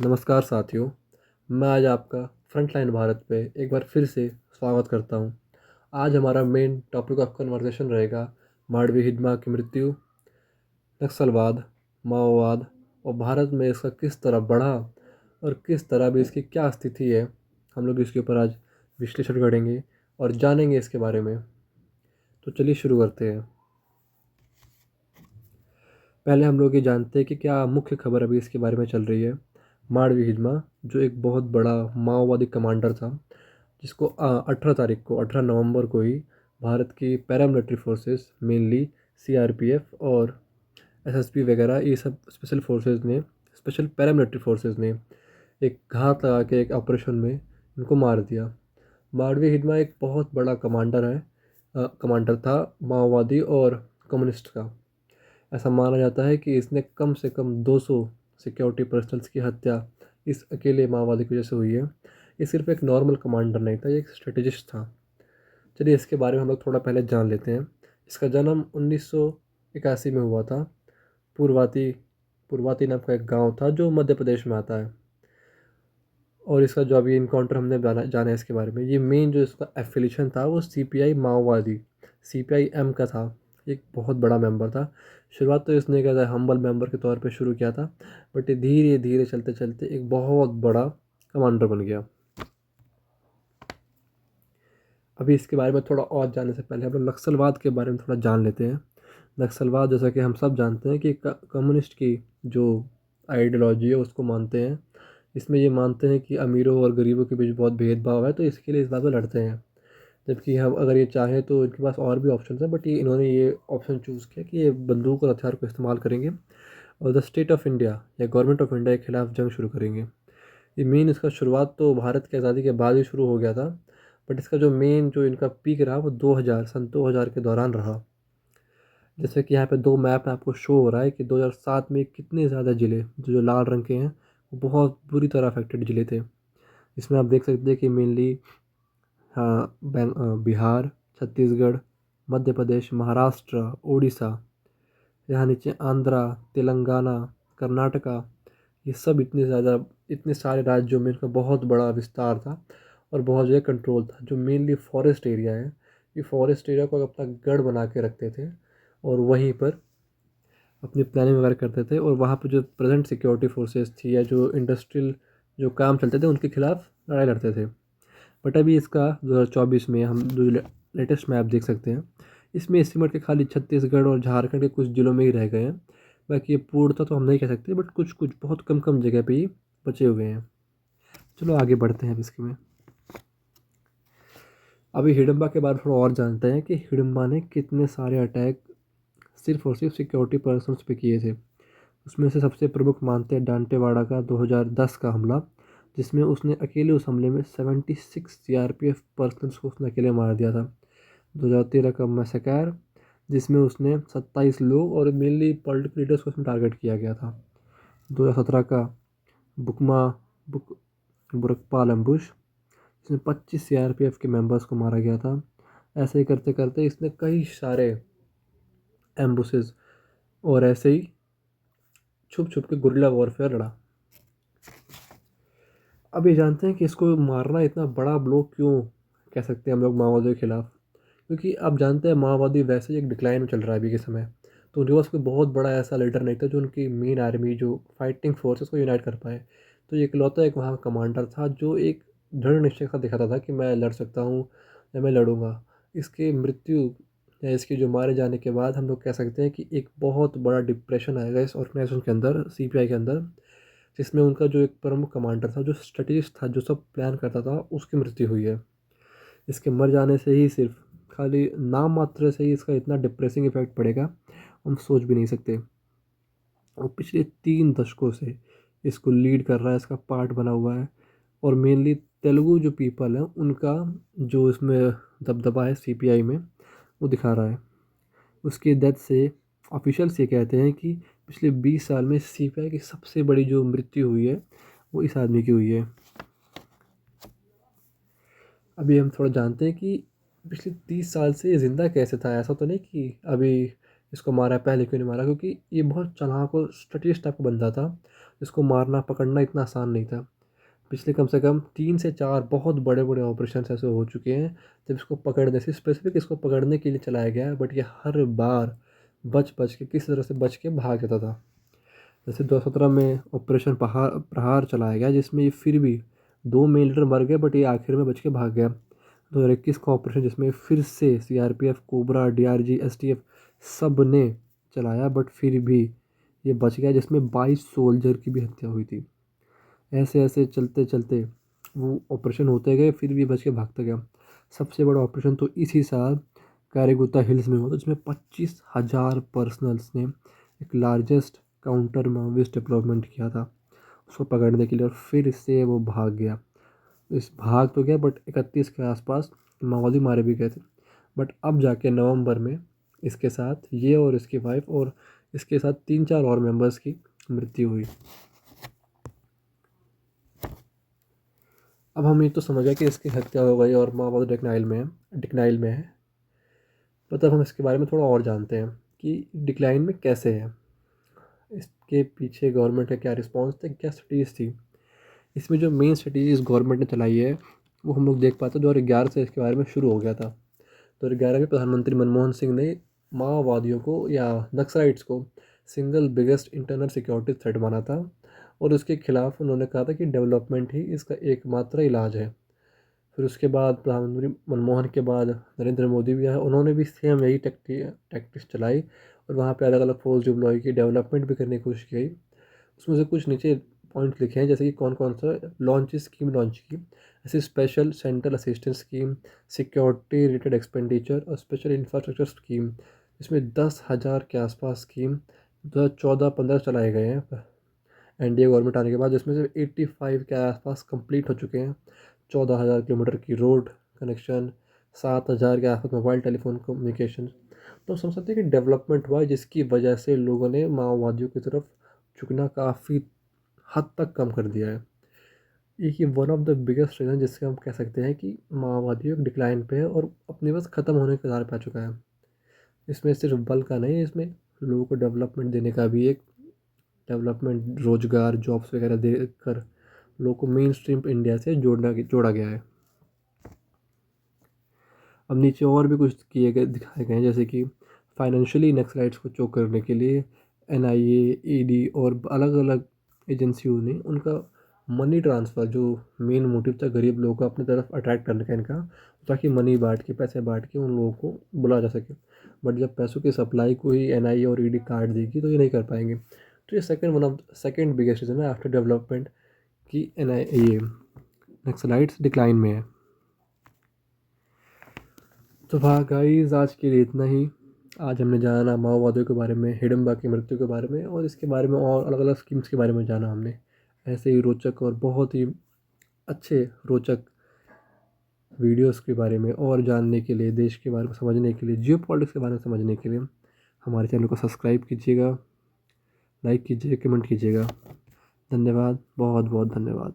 नमस्कार साथियों। मैं आज आपका फ्रंटलाइन भारत पे एक बार फिर से स्वागत करता हूँ। आज हमारा मेन टॉपिक ऑफ कन्वर्सेशन रहेगा मांडवी हिडमा की मृत्यु, नक्सलवाद, माओवाद और भारत में इसका किस तरह बढ़ा और किस तरह भी इसकी क्या स्थिति है। हम लोग इसके ऊपर आज विश्लेषण करेंगे और जानेंगे इसके बारे में। तो चलिए शुरू करते हैं। पहले हम लोग ये जानते हैं कि क्या मुख्य खबर अभी इसके बारे में चल रही है। मांडवी हिजमा जो एक बहुत बड़ा माओवादी कमांडर था, जिसको 18 तारीख को 18 नवंबर को ही भारत की पैरामिलिट्री फोर्सेस मेनली सीआरपीएफ और एसएसबी वगैरह ये सब स्पेशल पैरामिलिट्री फोर्सेस ने एक घात लगा के एक ऑपरेशन में इनको मार दिया। मांडवी हिजमा एक बहुत बड़ा कमांडर था माओवादी और कम्युनिस्ट का। ऐसा माना जाता है कि इसने कम से कम 200 सिक्योरिटी पर्सनल्स की हत्या इस अकेले माओवादी की वजह से हुई है। ये सिर्फ एक नॉर्मल कमांडर नहीं था, ये एक स्ट्रेटेजिस्ट था। चलिए इसके बारे में हम लोग थोड़ा पहले जान लेते हैं। इसका जन्म 1981 में हुआ था। पूर्वाती पूर्वाती नाम का एक गांव था जो मध्य प्रदेश में आता है। और इसका जो अभी इनकाउंटर हमने जाना है इसके बारे में, ये मेन जो इसका एफिलिएशन था वो सीपीआई माओवादी सीपीआई एम का था। एक बहुत बड़ा मेंबर था। शुरुआत तो इसने क्या था, हम्बल मेंबर के तौर पे शुरू किया था, बट ये धीरे धीरे चलते चलते एक बहुत बड़ा कमांडर बन गया। अभी इसके बारे में थोड़ा और जानने से पहले हम लोग नक्सलवाद के बारे में थोड़ा जान लेते हैं। नक्सलवाद, जैसा कि हम सब जानते हैं कि कम्युनिस्ट की जो आइडियोलॉजी है उसको मानते हैं। इसमें ये मानते हैं कि अमीरों और गरीबों के बीच बहुत भेदभाव है, तो इसके लिए इस बात में लड़ते हैं। जबकि हम अगर ये चाहें तो इनके पास और भी ऑप्शन है, बट ये इन्होंने ये ऑप्शन चूज़ किया कि ये बंदूक और हथियार को इस्तेमाल करेंगे और द स्टेट ऑफ इंडिया या गवर्नमेंट ऑफ इंडिया के खिलाफ जंग शुरू करेंगे। ये मेन इसका शुरुआत तो भारत की आज़ादी के बाद ही शुरू हो गया था, बट इसका जो मेन जो इनका पीक रहा वो 2000 के दौरान रहा। जैसे कि यहाँ पे दो मैप में आपको शो हो रहा है कि 2007 में कितने ज़्यादा ज़िले जो जो लाल रंग के हैं वो बहुत बुरी तरह अफेक्टेड ज़िले थे। इसमें आप देख सकते हैं कि मेनली हाँ बिहार, छत्तीसगढ़, मध्य प्रदेश, महाराष्ट्र, उड़ीसा, यहाँ नीचे आंध्रा, तेलंगाना, कर्नाटका, ये सब इतने सारे राज्यों में इनका बहुत बड़ा विस्तार था और बहुत जगह कंट्रोल था। जो मेनली फॉरेस्ट एरिया है, ये फॉरेस्ट एरिया को अपना गढ़ बना के रखते थे और वहीं पर अपनी प्लानिंग वगैरह करते थे। और वहाँ पर जो प्रेजेंट सिक्योरिटी फोर्सेस थी या जो इंडस्ट्रियल जो काम चलते थे उनके खिलाफ लड़ाई लड़ते थे। बट अभी इसका 2024 में हम जो लेटेस्ट मैप देख सकते हैं, इसमें एस्टीमेट के खाली छत्तीसगढ़ और झारखंड के कुछ जिलों में ही रह गए हैं। बाकी ये पूर्णतः तो हम नहीं कह सकते, बट कुछ कुछ बहुत कम कम जगह पे ही बचे हुए हैं। चलो आगे बढ़ते हैं अब इसके में। अभी हिडम्बा के बारे में थोड़ा और जानते हैं कि हिडम्बा ने कितने सारे अटैक सिर्फ और सिर्फ सिक्योरिटी पर्सनस पे किए थे। उसमें से सबसे प्रमुख मानते हैं डांटेवाड़ा का 2010 का हमला, जिसमें उसने अकेले उस हमले में 76 सीआरपीएफ पर्सनस को उसने अकेले मार दिया था। 2013 का मैसेकर, जिसमें उसने 27 लोग और मेनली पॉलिटिकल लीडर्स को उसमें टारगेट किया गया था। 2017 का बुकमा बुक बुरकपाल एम्बुश, जिसमें 25 सीआरपीएफ के मेंबर्स को मारा गया था। ऐसे ही करते करते इसने कई सारे एम्बुसेस और ऐसे ही छुप छुप के गुरिल्ला वॉरफेयर लड़ा। अब ये जानते हैं कि इसको मारना इतना बड़ा ब्लो क्यों कह सकते हैं हम लोग माओवादियों के खिलाफ। क्योंकि आप जानते हैं माओवादी वैसे ही एक डिक्लाइन में चल रहा है अभी के समय। तो उनके पास कोई बहुत बड़ा ऐसा लीडर नहीं था जो उनकी मेन आर्मी जो फाइटिंग फोर्स को यूनाइट कर पाए। तो ये इकलौता एक वहाँ कमांडर था जो एक दृढ़ निश्चय का दिखाता था कि मैं लड़ सकता हूँ या मैं लड़ूंगा। इसकी मृत्यु या इसके जो मारे जाने के बाद हम लोग कह सकते हैं कि एक बहुत बड़ा डिप्रेशन आएगा इस ऑर्गेनाइजेशन के अंदर, सीपीआई के अंदर, जिसमें उनका जो एक प्रमुख कमांडर था, जो स्ट्रेटेजिस्ट था, जो सब प्लान करता था, उसकी मृत्यु हुई है। इसके मर जाने से ही सिर्फ खाली नाम मात्र से ही इसका इतना डिप्रेसिंग इफेक्ट पड़ेगा, हम सोच भी नहीं सकते। और पिछले 3 दशकों से इसको लीड कर रहा है, इसका पार्ट बना हुआ है। और मेनली तेलुगु जो पीपल है उनका जो इसमें दबदबा है सीपीआई में, वो दिखा रहा है। उसकी डेथ से ऑफिशियल्स ये कहते हैं कि पिछले 20 साल में सीपीआई की सबसे बड़ी जो मृत्यु हुई है वो इस आदमी की हुई है। अभी हम थोड़ा जानते हैं कि पिछले 30 साल से ये ज़िंदा कैसे था। ऐसा तो नहीं कि अभी इसको मारा है, पहले क्यों नहीं मारा, क्योंकि ये बहुत चालाक और स्ट्रेटेजिस्ट टाइप का बंदा था। इसको मारना पकड़ना इतना आसान नहीं था। पिछले कम से कम 3 से 4 बहुत बड़े बड़े ऑपरेशन ऐसे हो चुके हैं जब इसको पकड़ने से, स्पेसिफिक इसको पकड़ने के लिए चलाया गया है, बट ये हर बार बच बच के, किसी तरह से बच के भाग जाता था। जैसे 2017 में ऑपरेशन पहाड़ प्रहार चलाया गया, जिसमें ये फिर भी 2 मिलिटर मर गए, बट ये आखिर में बच के भाग गया। 2021 का ऑपरेशन, जिसमें फिर से सीआरपीएफ, कोबरा, डीआरजी, एसटीएफ सब ने चलाया, बट फिर भी ये बच गया, जिसमें 22 सोल्जर की भी हत्या हुई थी। ऐसे ऐसे चलते चलते वो ऑपरेशन होते गए, फिर भी बच के भागता गया। सबसे बड़ा ऑपरेशन तो इसी साल कारगिल हिल्स में हुआ था, जिसमें 25,000 पर्सनल्स ने एक लार्जेस्ट काउंटर माओविस्ट डेवलपमेंट किया था उसको पकड़ने के लिए, और फिर से वो भाग गया। इस भाग तो गया, बट 31 के आसपास माओवादी मारे भी गए थे। बट अब जाके नवंबर में इसके साथ ये और इसकी वाइफ और इसके साथ 3-4 और मेंबर्स की मृत्यु हुई। अब हम ये तो समझ गए कि इसकी हत्या हो गई और माओवादी डिक्लाइन में है। पर तब हम इसके बारे में थोड़ा और जानते हैं कि डिक्लाइन में कैसे है, इसके पीछे गवर्नमेंट का क्या रिस्पॉन्स था, क्या स्ट्रेटीज थी। इसमें जो मेन स्ट्रेटीज गवर्नमेंट ने चलाई है वो हम लोग देख पाते हैं 2011 से इसके बारे में शुरू हो गया था। 2011 में प्रधानमंत्री मनमोहन सिंह ने माओवादियों को या नक्सलाइट्स को single biggest internal security threat माना था, और उसके खिलाफ उन्होंने कहा था कि डेवलपमेंट ही इसका एकमात्र इलाज है। फिर उसके बाद प्रधानमंत्री मनमोहन के बाद नरेंद्र मोदी भी आए, उन्होंने भी सेम यही टैक्टिक्स चलाई, और वहाँ पे अलग अलग फोर्स डिप्लॉय की, डेवलपमेंट भी करने की कोशिश की। उसमें से कुछ नीचे पॉइंट लिखे हैं, जैसे कि कौन कौन सा लॉन्च स्कीम लॉन्च की, जैसे special central assistance scheme, security related expenditure और स्पेशल इंफ्रास्ट्रक्चर स्कीम। इसमें 10,000 के आसपास स्कीम 2014-15 चलाए गए हैं एनडीए गवर्नमेंट आने के बाद, जिसमें से 85 के आसपास कंप्लीट हो चुके हैं। 14,000 किलोमीटर की रोड कनेक्शन, 7,000 के आसपास मोबाइल टेलीफोन कम्युनिकेशन। तो समझ सकते हैं कि डेवलपमेंट हुआ है, जिसकी वजह से लोगों ने माओवादियों की तरफ झुकना काफ़ी हद तक कम कर दिया है। ये one of the biggest reason जिससे हम कह सकते हैं कि माओवादियों एक डिक्लाइन पे है और अपने बस ख़त्म होने के कगार पे आ चुका है। इसमें सिर्फ बल का नहीं, इसमें लोगों को डेवलपमेंट देने का भी, एक डेवलपमेंट, रोजगार, जॉब्स वगैरह देकर लोगों को मेन स्ट्रीम इंडिया से जोड़ा गया है। अब नीचे और भी कुछ किए गए दिखाए गए हैं, जैसे कि फाइनेंशियली नक्सलाइट्स को चोक करने के लिए एनआईए, ईडी और अलग अलग एजेंसियों ने उनका मनी ट्रांसफ़र, जो मेन मोटिव था गरीब लोगों को अपनी तरफ अट्रैक्ट करने का इनका, ताकि मनी बांट के, पैसे बांट के उन लोगों को बुला जा सके। बट जब पैसों की सप्लाई को ही एनआईए और ईडी काट देगी तो ये नहीं कर पाएंगे। तो ये सेकेंड बिगेस्ट रीज़न है आफ्टर डेवलपमेंट कि ये नक्सलाइट्स डिक्लाइन में है। तो हाँ गाइस, आज के लिए इतना ही। आज हमने जाना माओवादियों के बारे में, हिडम्बा की मृत्यु के बारे में, और इसके बारे में और अलग अलग स्कीम्स के बारे में जाना हमने। ऐसे ही रोचक और बहुत ही अच्छे रोचक वीडियोस के बारे में और जानने के लिए, देश के बारे में समझने के लिए, जियो पॉलिटिक्स के बारे में समझने के लिए हमारे चैनल को सब्सक्राइब कीजिएगा, लाइक कीजिए, कमेंट कीजिएगा। धन्यवाद, बहुत बहुत धन्यवाद।